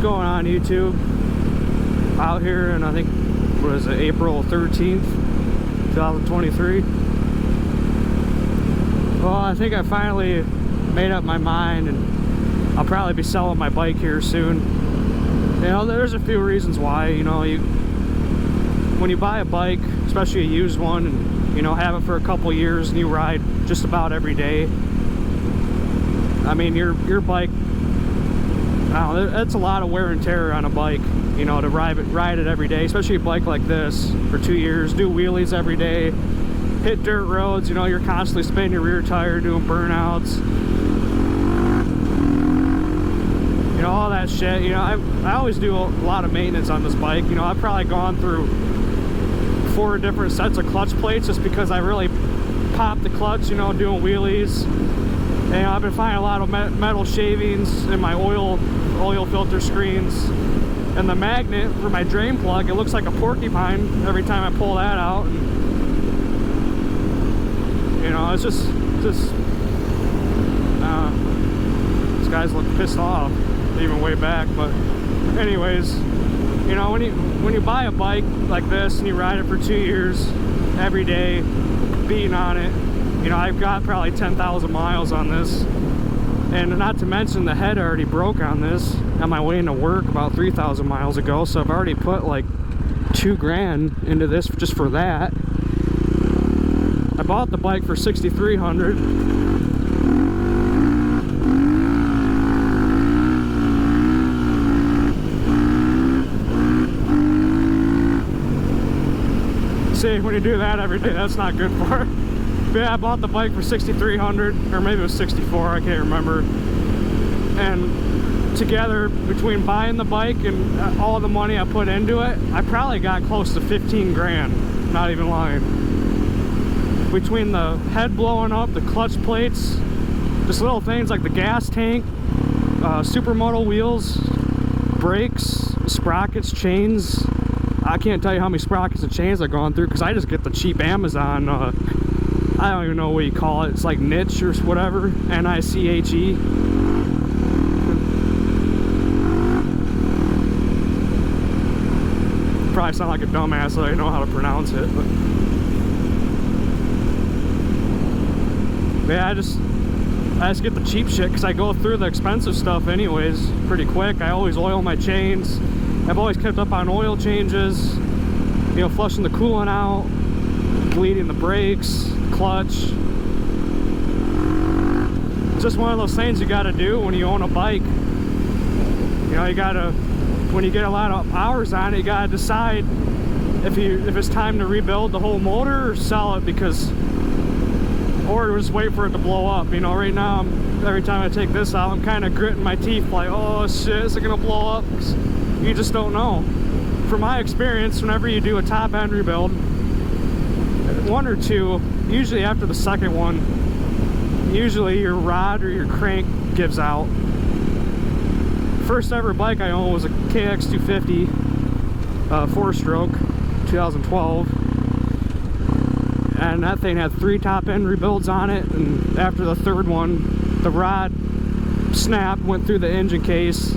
going on YouTube? Out here, and I think, what is it, April 13th, 2023. Well, I think I finally made up my mind, and I'll probably be selling my bike here soon. You know, there's a few reasons why. You know, when you buy a bike, especially a used one, and you know, have it for a couple years, and you ride just about every day, I mean, your bike, I don't know, that's a lot of wear and tear on a bike, you know, to ride it every day, especially a bike like this for 2 years, do wheelies every day, hit dirt roads, you know, you're constantly spinning your rear tire, doing burnouts, you know, all that shit. You know, I always do a lot of maintenance on this bike. You know, I've probably gone through 4 different sets of clutch plates just because I really popped the clutch, you know, doing wheelies. And I've been finding a lot of metal shavings in my oil filter screens. And the magnet for my drain plug, it looks like a porcupine every time I pull that out. And, you know, it's just these guys look pissed off, even way back. But anyways, you know, when you buy a bike like this and you ride it for 2 years every day, beating on it, you know, I've got probably 10,000 miles on this, and not to mention the head already broke on this on my way into work about 3,000 miles ago, so I've already put like $2 grand into this just for that. I bought the bike for $6,300. See, when you do that every day, that's not good for it. But yeah, I bought the bike for $6,300, or maybe it was $6,400, I can't remember. And together, between buying the bike and all the money I put into it, I probably got close to 15 grand, not even lying. Between the head blowing up, the clutch plates, just little things like the gas tank, supermoto wheels, brakes, sprockets, chains. I can't tell you how many sprockets and chains I've gone through because I just get the cheap Amazon, I don't even know what you call it. It's like niche or whatever, N-I-C-H-E. Probably sound like a dumbass, so I don't know how to pronounce it. But yeah, I just get the cheap shit because I go through the expensive stuff anyways pretty quick. I always oil my chains. I've always kept up on oil changes, you know, flushing the coolant out, bleeding the brakes, clutch. It's just one of those things you got to do when you own a bike. You know, you got to, when you get a lot of hours on it, you got to decide if it's time to rebuild the whole motor or sell it, because, or just wait for it to blow up. You know, right now, every time I take this out, I'm kind of gritting my teeth like, oh shit, is it gonna blow up? You just don't know. From my experience, whenever you do a top end rebuild, 1 or 2, usually after the second one, usually your rod or your crank gives out. First ever bike I owned was a KX250 4-stroke 2012, and that thing had 3 top end rebuilds on it, and after the third one the rod snapped, went through the engine case.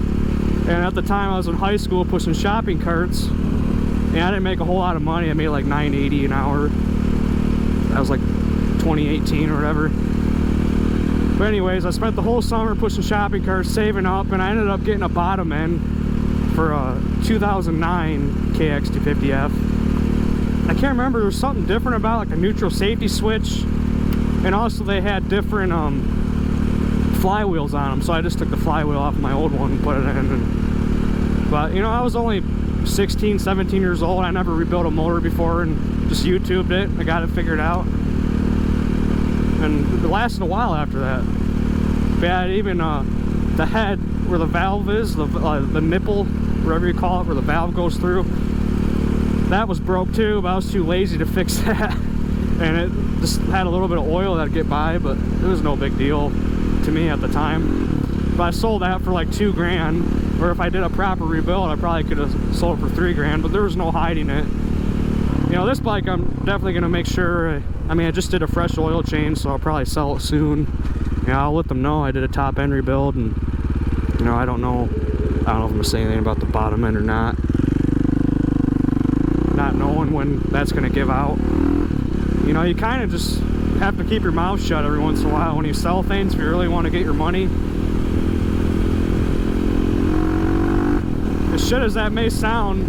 And at the time I was in high school pushing shopping carts, and I didn't make a whole lot of money. I made like $9.80 an hour. That was like 2018 or whatever. But anyways, I spent the whole summer pushing shopping carts, saving up, and I ended up getting a bottom end for a 2009 KX250F. I can't remember, there was something different about like a neutral safety switch, and also they had different flywheels on them, so I just took the flywheel off my old one and put it in. But you know, I was only 16, 17 years old. I never rebuilt a motor before, and just YouTubed it. I got it figured out, and it lasted a while after that. But yeah, even the head where the valve is, the nipple, whatever you call it, where the valve goes through, that was broke too, but I was too lazy to fix that. And it just had a little bit of oil that'd get by, but it was no big deal to me at the time. But I sold that for like 2 grand, or if I did a proper rebuild, I probably could have sold it for 3 grand, but there was no hiding it. You know, this bike I'm definitely gonna make sure, I mean, I just did a fresh oil change, so I'll probably sell it soon. You know, I'll let them know I did a top end rebuild, and you know, I don't know I don't know if I'm gonna say anything about the bottom end or not. Not knowing when that's gonna give out. You know, you kind of just have to keep your mouth shut every once in a while when you sell things if you really want to get your money. As shit as that may sound,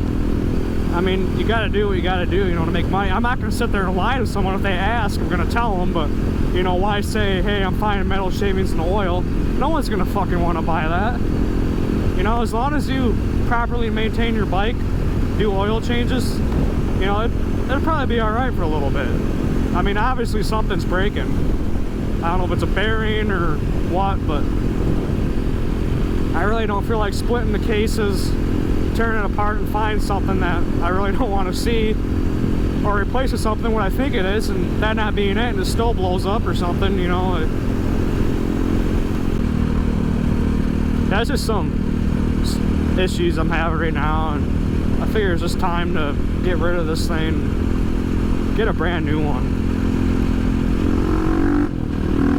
I mean, you gotta do what you gotta do, you know, to make money. I'm not gonna sit there and lie to someone if they ask. I'm gonna tell them, but, you know, why say, hey, I'm finding metal shavings and oil? No one's gonna fucking want to buy that. You know, as long as you properly maintain your bike, do oil changes, you know, it'll probably be alright for a little bit. I mean, obviously something's breaking. I don't know if it's a bearing or what, but I really don't feel like splitting the cases, tearing it apart and find something that I really don't want to see, or replace it with something what I think it is, and that not being it, and it still blows up or something, you know. That's just some issues I'm having right now, and I figure it's just time to get rid of this thing, get a brand new one.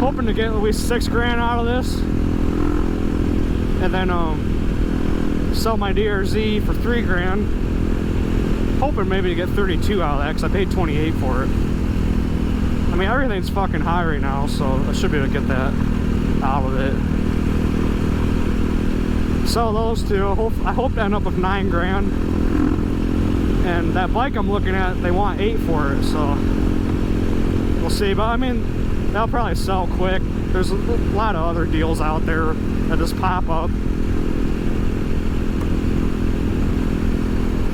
Hoping to get at least $6 grand out of this, and then sell my DRZ for $3 grand. Hoping maybe to get 32 out of that, because I paid 28 for it. I mean, everything's fucking high right now, so I should be able to get that out of it. So those two, I hope to end up with 9 grand. And that bike I'm looking at, they want 8 for it, so we'll see. But I mean, they'll probably sell quick. There's a lot of other deals out there that just pop up.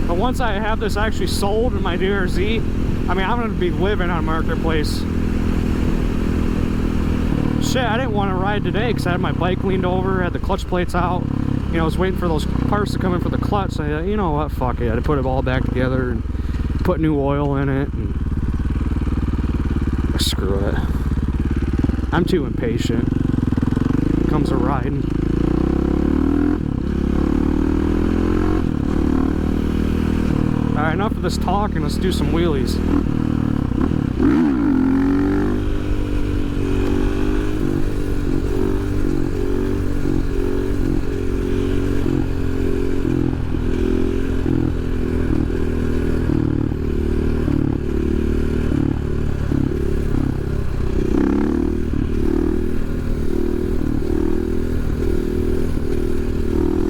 But once I have this actually sold in my DRZ, I mean, I'm going to be living on Marketplace. Shit, I didn't want to ride today because I had my bike leaned over, had the clutch plates out. You know, I was waiting for those parts to come in for the clutch. So I thought, you know what, fuck it. I had to put it all back together and put new oil in it. And screw it. I'm too impatient. It comes to riding. Alright, enough of this talk and let's do some wheelies.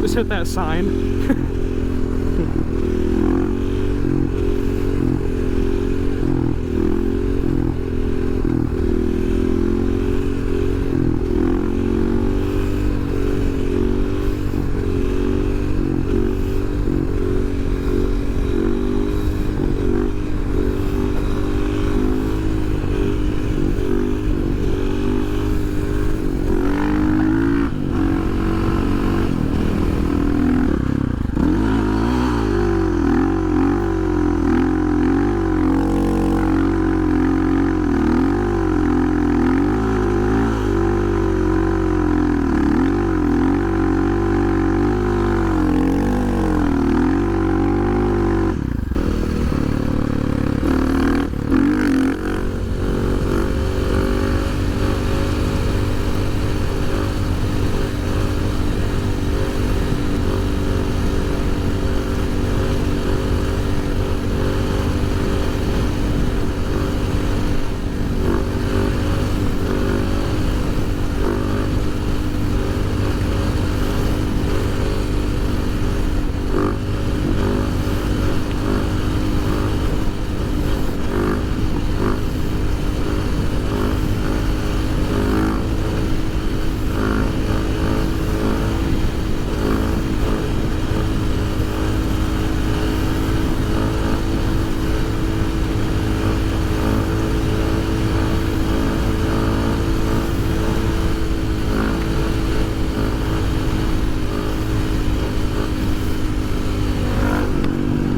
Just hit that sign.